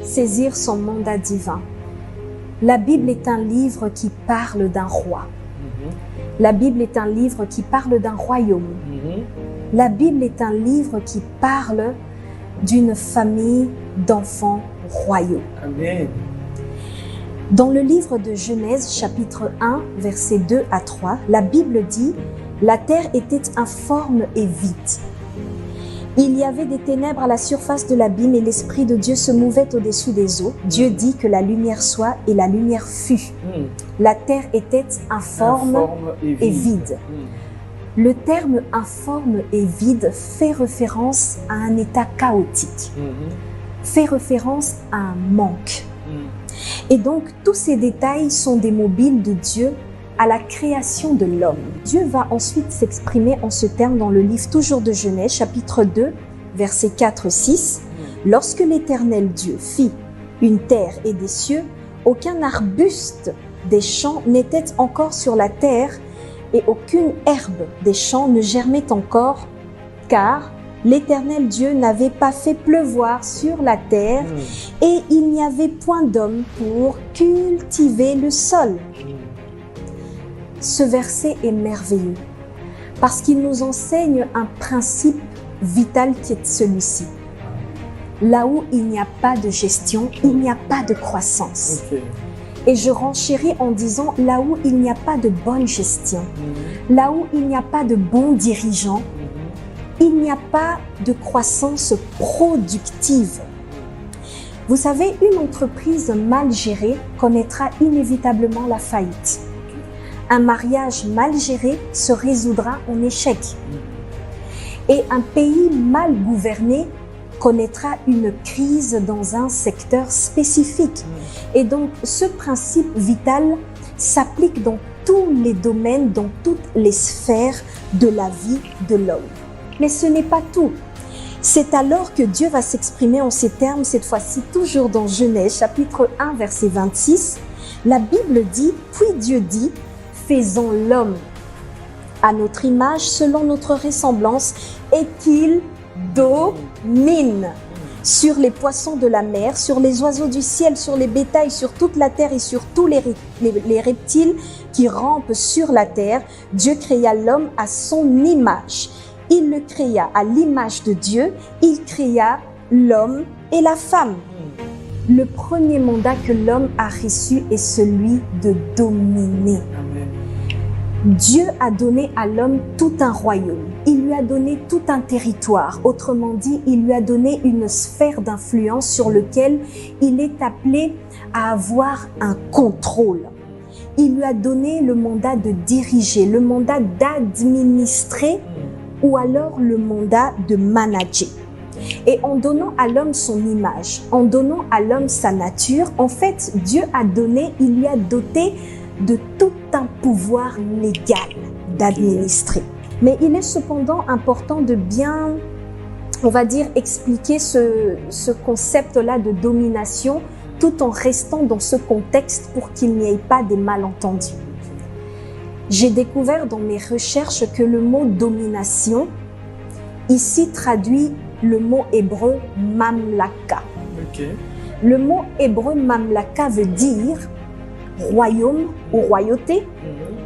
saisir son mandat divin. La Bible est un livre qui parle d'un roi. La Bible est un livre qui parle d'un royaume. La Bible est un livre qui parle d'une famille d'enfants royaux. Amen. Dans le livre de Genèse, chapitre 1, versets 2 à 3, la Bible dit « La terre était informe et vide. Il y avait des ténèbres à la surface de l'abîme et l'Esprit de Dieu se mouvait au-dessus des eaux. Dieu dit que la lumière soit et la lumière fut. La terre était informe et vide. » Le terme « informe et vide » fait référence à un état chaotique, fait référence à un manque. Et donc, tous ces détails sont des mobiles de Dieu à la création de l'homme. Dieu va ensuite s'exprimer en ce terme dans le livre toujours de Genèse, chapitre 2, versets 4-6. « Lorsque l'Éternel Dieu fit une terre et des cieux, aucun arbuste des champs n'était encore sur la terre et aucune herbe des champs ne germait encore, car l'Éternel Dieu n'avait pas fait pleuvoir sur la terre et il n'y avait point d'homme pour cultiver le sol. » Ce verset est merveilleux parce qu'il nous enseigne un principe vital qui est celui-ci. Là où il n'y a pas de gestion, il n'y a pas de croissance. Et je renchéris en disant là où il n'y a pas de bonne gestion, là où il n'y a pas de bons dirigeants, il n'y a pas de croissance productive. Vous savez, une entreprise mal gérée connaîtra inévitablement la faillite. Un mariage mal géré se résoudra en échec. Et un pays mal gouverné connaîtra une crise dans un secteur spécifique. Et donc, ce principe vital s'applique dans tous les domaines, dans toutes les sphères de la vie de l'homme. Mais ce n'est pas tout. C'est alors que Dieu va s'exprimer en ces termes, cette fois-ci toujours dans Genèse, chapitre 1, verset 26. La Bible dit, « Puis Dieu dit, faisons l'homme à notre image, selon notre ressemblance, et qu'il domine sur les poissons de la mer, sur les oiseaux du ciel, sur les bétails, sur toute la terre et sur tous les reptiles qui rampent sur la terre. Dieu créa l'homme à son image. Il le créa à l'image de Dieu, il créa l'homme et la femme. » Le premier mandat que l'homme a reçu est celui de dominer. Dieu a donné à l'homme tout un royaume. Il lui a donné tout un territoire. Autrement dit, il lui a donné une sphère d'influence sur laquelle il est appelé à avoir un contrôle. Il lui a donné le mandat de diriger, le mandat d'administrer ou alors le mandat de manager. Et en donnant à l'homme son image, en donnant à l'homme sa nature, en fait, Dieu a donné, il lui a doté de tout un pouvoir légal d'administrer. Mais il est cependant important de bien, on va dire, expliquer ce concept-là de domination tout en restant dans ce contexte pour qu'il n'y ait pas des malentendus. J'ai découvert dans mes recherches que le mot domination ici traduit le mot hébreu mamlaka. Le mot hébreu mamlaka veut dire royaume ou royauté.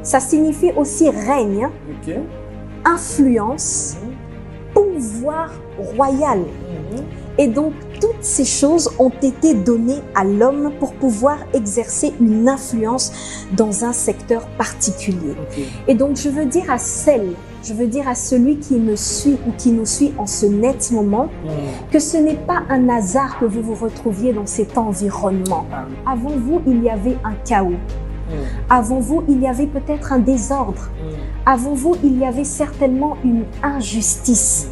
Ça signifie aussi règne, influence, pouvoir royal. Et donc, toutes ces choses ont été données à l'homme pour pouvoir exercer une influence dans un secteur particulier. Et donc, je veux dire à celui qui me suit ou qui nous suit en ce net moment, que ce n'est pas un hasard que vous vous retrouviez dans cet environnement. Avant vous, il y avait un chaos. Avant vous, il y avait peut-être un désordre. Avant vous, il y avait certainement une injustice.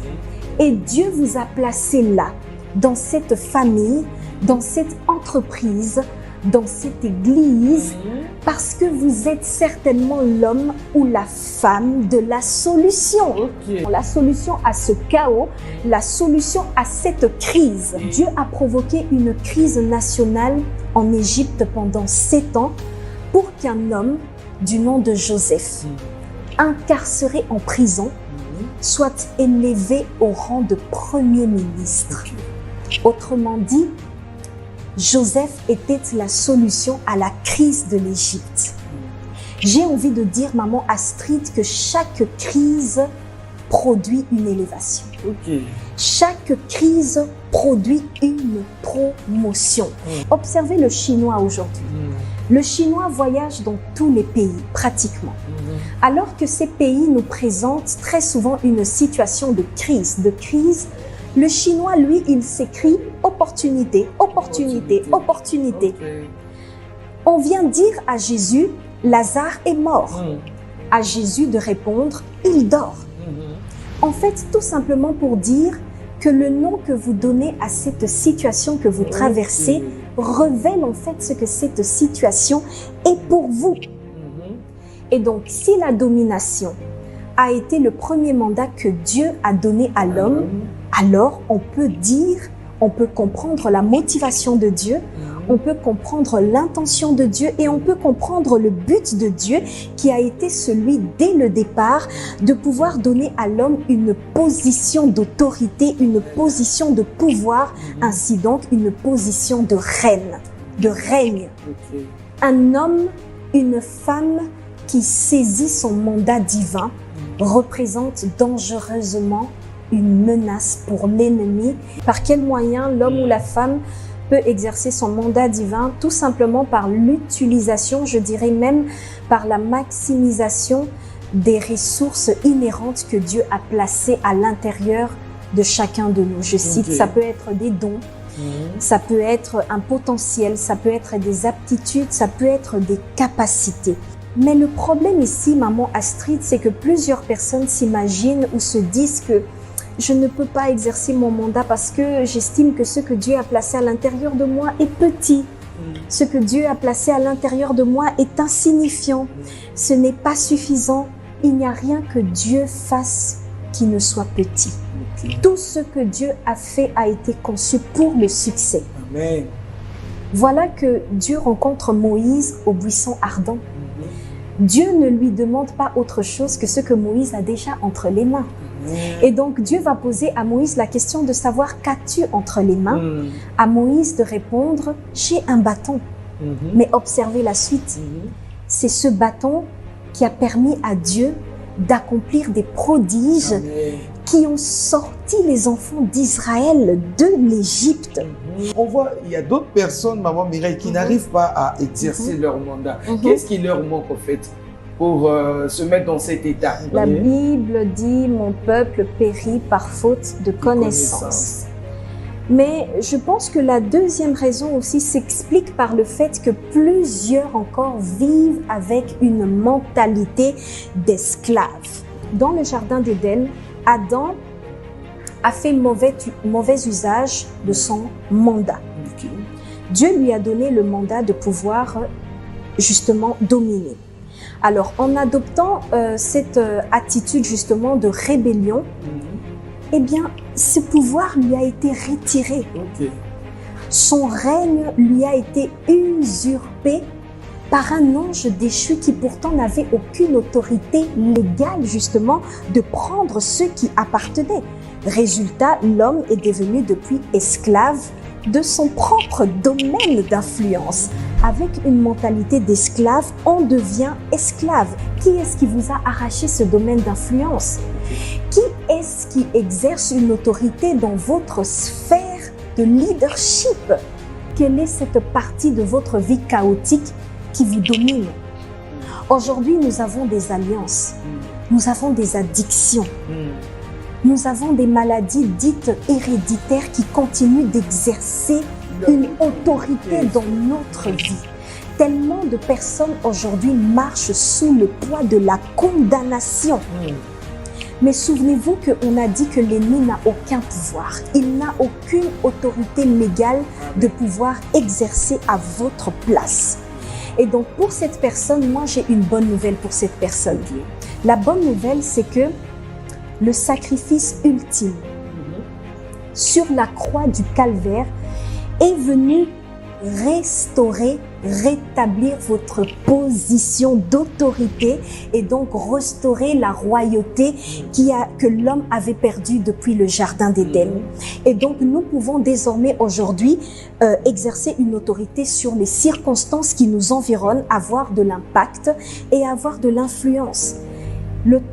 Et Dieu vous a placé là, dans cette famille, dans cette entreprise, dans cette église, parce que vous êtes certainement l'homme ou la femme de la solution. La solution à ce chaos, la solution à cette crise. Dieu a provoqué une crise nationale en Égypte pendant 7 ans pour qu'un homme du nom de Joseph, incarcéré en prison, soit élevé au rang de premier ministre. Autrement dit, Joseph était la solution à la crise de l'Égypte. J'ai envie de dire, maman Astrid, que chaque crise produit une élévation. Chaque crise produit une promotion. Observez le Chinois aujourd'hui. Le Chinois voyage dans tous les pays, pratiquement. Alors que ces pays nous présentent très souvent une situation de crise. Le Chinois, lui, il s'écrit opportunité, opportunité, opportunité. On vient dire à Jésus, Lazare est mort. À Jésus de répondre, il dort. En fait, tout simplement pour dire que le nom que vous donnez à cette situation que vous traversez révèle en fait ce que cette situation est pour vous. Et donc, si la domination a été le premier mandat que Dieu a donné à l'homme, alors on peut dire, on peut comprendre la motivation de Dieu, on peut comprendre l'intention de Dieu et on peut comprendre le but de Dieu qui a été celui dès le départ de pouvoir donner à l'homme une position d'autorité, une position de pouvoir, ainsi donc une position de reine, de règne. Un homme, une femme qui saisit son mandat divin représente dangereusement une menace pour l'ennemi. Par quel moyen l'homme ou la femme peut exercer son mandat divin? Tout simplement par l'utilisation, je dirais même par la maximisation des ressources inhérentes que Dieu a placées à l'intérieur de chacun de nous. Je cite, ça peut être des dons, ça peut être un potentiel, ça peut être des aptitudes, ça peut être des capacités. Mais le problème ici, maman Astrid, c'est que plusieurs personnes s'imaginent ou se disent que je ne peux pas exercer mon mandat parce que j'estime que ce que Dieu a placé à l'intérieur de moi est petit. Ce que Dieu a placé à l'intérieur de moi est insignifiant. Ce n'est pas suffisant. Il n'y a rien que Dieu fasse qui ne soit petit. Tout ce que Dieu a fait a été conçu pour le succès. Amen. Voilà que Dieu rencontre Moïse au buisson ardent. Dieu ne lui demande pas autre chose que ce que Moïse a déjà entre les mains. Et donc Dieu va poser à Moïse la question de savoir qu'as-tu entre les mains? À Moïse de répondre, j'ai un bâton. Mais observez la suite. C'est ce bâton qui a permis à Dieu d'accomplir des prodiges qui ont sorti les enfants d'Israël de l'Égypte. On voit, il y a d'autres personnes, maman Mireille, qui n'arrivent pas à exercer leur mandat. Qu'est-ce qui leur manque en fait pour se mettre dans cet état? La Bible dit « Mon peuple périt par faute de connaissance ». Mais je pense que la deuxième raison aussi s'explique par le fait que plusieurs encore vivent avec une mentalité d'esclave. Dans le jardin d'Éden, Adam a fait mauvais usage de son mandat. Dieu lui a donné le mandat de pouvoir justement dominer. Alors, en adoptant cette attitude justement de rébellion, eh bien, ce pouvoir lui a été retiré. Son règne lui a été usurpé par un ange déchu qui pourtant n'avait aucune autorité légale justement de prendre ce qui appartenait. Résultat, l'homme est devenu depuis esclave de son propre domaine d'influence. Avec une mentalité d'esclave, on devient esclave. Qui est-ce qui vous a arraché ce domaine d'influence? Qui est-ce qui exerce une autorité dans votre sphère de leadership? Quelle est cette partie de votre vie chaotique qui vous domine? Aujourd'hui, nous avons des alliances, nous avons des addictions, nous avons des maladies dites héréditaires qui continuent d'exercer une autorité dans notre vie. Tellement de personnes aujourd'hui marchent sous le poids de la condamnation. Mais souvenez-vous qu'on a dit que l'ennemi n'a aucun pouvoir. Il n'a aucune autorité légale de pouvoir exercer à votre place. Et donc pour cette personne, moi j'ai une bonne nouvelle pour cette personne. La bonne nouvelle, c'est que le sacrifice ultime sur la croix du calvaire est venu restaurer, rétablir votre position d'autorité et donc restaurer la royauté que l'homme avait perdue depuis le jardin d'Éden. Et donc nous pouvons désormais aujourd'hui exercer une autorité sur les circonstances qui nous environnent, avoir de l'impact et avoir de l'influence.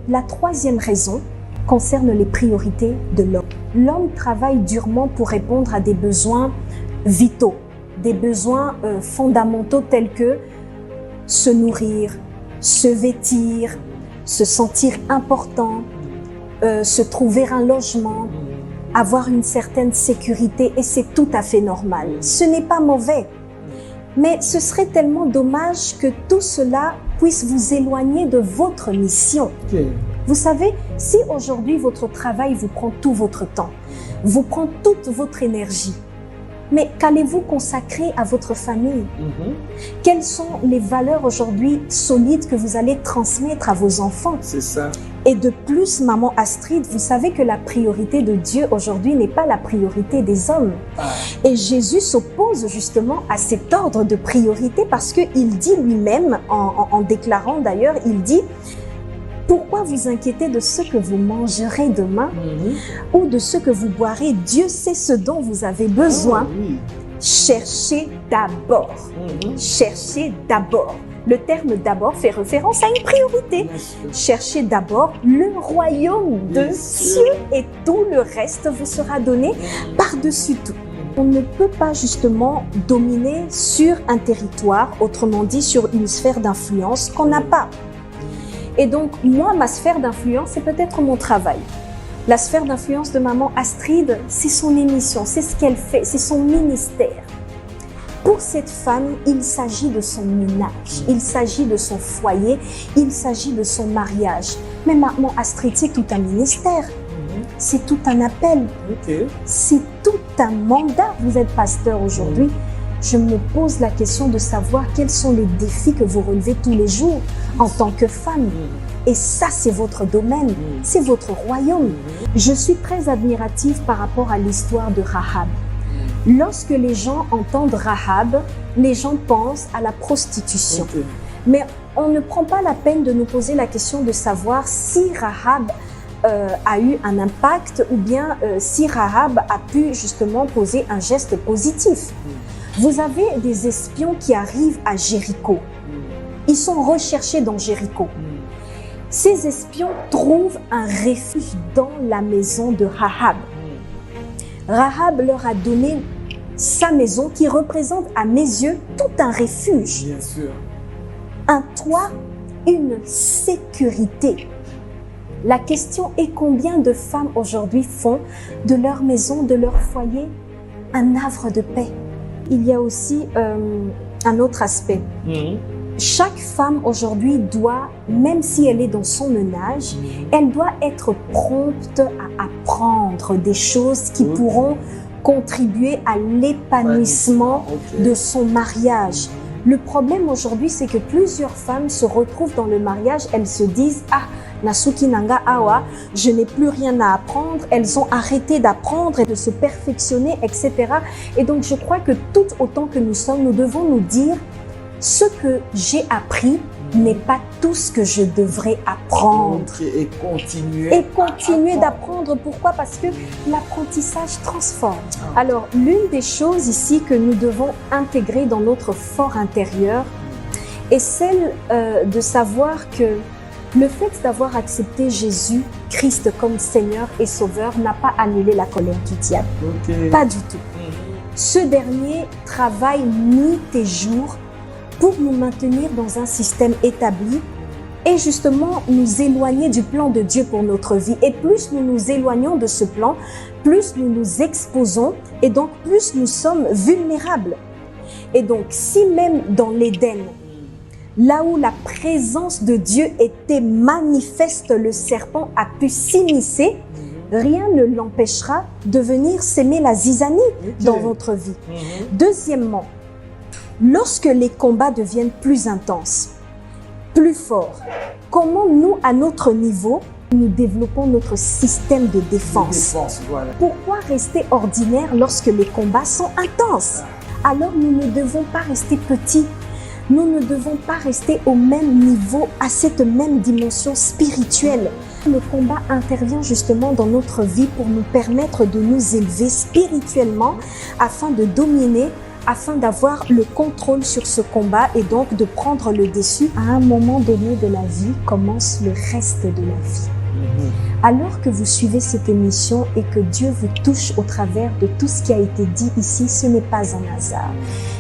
La troisième raison concerne les priorités de l'homme. L'homme travaille durement pour répondre à des besoins vitaux, des besoins fondamentaux tels que se nourrir, se vêtir, se sentir important, se trouver un logement, avoir une certaine sécurité, et c'est tout à fait normal. Ce n'est pas mauvais, mais ce serait tellement dommage que tout cela puisse vous éloigner de votre mission. Vous savez, si aujourd'hui votre travail vous prend tout votre temps, vous prend toute votre énergie, mais qu'allez-vous consacrer à votre famille? Quelles sont les valeurs aujourd'hui solides que vous allez transmettre à vos enfants? C'est ça. Et de plus, maman Astrid, vous savez que la priorité de Dieu aujourd'hui n'est pas la priorité des hommes. Et Jésus s'oppose justement à cet ordre de priorité parce qu'il dit lui-même, en déclarant d'ailleurs, il dit: pourquoi vous inquiétez de ce que vous mangerez demain ou de ce que vous boirez? Dieu sait ce dont vous avez besoin. Cherchez d'abord. Cherchez d'abord. Le terme d'abord fait référence à une priorité. Cherchez d'abord le royaume de Dieu et tout le reste vous sera donné par-dessus tout. On ne peut pas justement dominer sur un territoire, autrement dit sur une sphère d'influence qu'on n'a pas. Et donc, moi, ma sphère d'influence, c'est peut-être mon travail. La sphère d'influence de maman Astrid, c'est son émission, c'est ce qu'elle fait, c'est son ministère. Pour cette femme, il s'agit de son ménage, il s'agit de son foyer, il s'agit de son mariage. Mais maman Astrid, c'est tout un ministère, c'est tout un appel, c'est tout un mandat. Vous êtes pasteur aujourd'hui. Je me pose la question de savoir quels sont les défis que vous relevez tous les jours en tant que femme. Et ça, c'est votre domaine, c'est votre royaume. Je suis très admirative par rapport à l'histoire de Rahab. Lorsque les gens entendent Rahab, les gens pensent à la prostitution. Mais on ne prend pas la peine de nous poser la question de savoir si Rahab a eu un impact ou bien si Rahab a pu justement poser un geste positif. Vous avez des espions qui arrivent à Jéricho. Ils sont recherchés dans Jéricho. Ces espions trouvent un refuge dans la maison de Rahab. Rahab leur a donné sa maison qui représente à mes yeux tout un refuge. Bien sûr. Un toit, une sécurité. La question est combien de femmes aujourd'hui font de leur maison, de leur foyer, un havre de paix. Il y a aussi un autre aspect. Chaque femme aujourd'hui doit, même si elle est dans son ménage, elle doit être prompte à apprendre des choses qui pourront contribuer à l'épanouissement de son mariage. Le problème aujourd'hui, c'est que plusieurs femmes se retrouvent dans le mariage, elles se disent « Ah, Nasuki Nanga Awa, je n'ai plus rien à apprendre ». Elles ont arrêté d'apprendre et de se perfectionner, etc. Et donc, je crois que tout autant que nous sommes, nous devons nous dire « Ce que j'ai appris n'est pas tout ce que je devrais apprendre. » Et continuer d'apprendre. Pourquoi? Parce que l'apprentissage transforme. Alors, l'une des choses ici que nous devons intégrer dans notre fort intérieur est celle de savoir que le fait d'avoir accepté Jésus-Christ comme Seigneur et Sauveur n'a pas annulé la colère du diable. Pas du tout. Ce dernier travaille nuit et jour pour nous maintenir dans un système établi et justement nous éloigner du plan de Dieu pour notre vie. Et plus nous nous éloignons de ce plan, plus nous nous exposons et donc plus nous sommes vulnérables. Et donc si même dans l'Éden, là où la présence de Dieu était manifeste, le serpent a pu s'immiscer, rien ne l'empêchera de venir s'aimer la zizanie dans votre vie. Deuxièmement, lorsque les combats deviennent plus intenses, plus forts, comment nous, à notre niveau, nous développons notre système de défense? Voilà. Pourquoi rester ordinaire lorsque les combats sont intenses? alors nous ne devons pas rester petits. Nous ne devons pas rester au même niveau, à cette même dimension spirituelle. Le combat intervient justement dans notre vie pour nous permettre de nous élever spirituellement afin de dominer, afin d'avoir le contrôle sur ce combat et donc de prendre le dessus. À un moment donné de la vie commence le reste de la vie. Alors que vous suivez cette émission et que Dieu vous touche au travers de tout ce qui a été dit ici, ce n'est pas un hasard.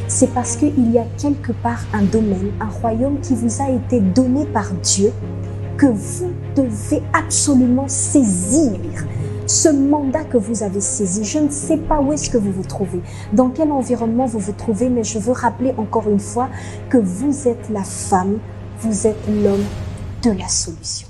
C'est parce qu'il y a quelque part un domaine, un royaume qui vous a été donné par Dieu que vous devez absolument saisir. Ce mandat que vous avez saisi, je ne sais pas où est-ce que vous vous trouvez, dans quel environnement vous vous trouvez, mais je veux rappeler encore une fois que vous êtes la femme, vous êtes l'homme de la solution.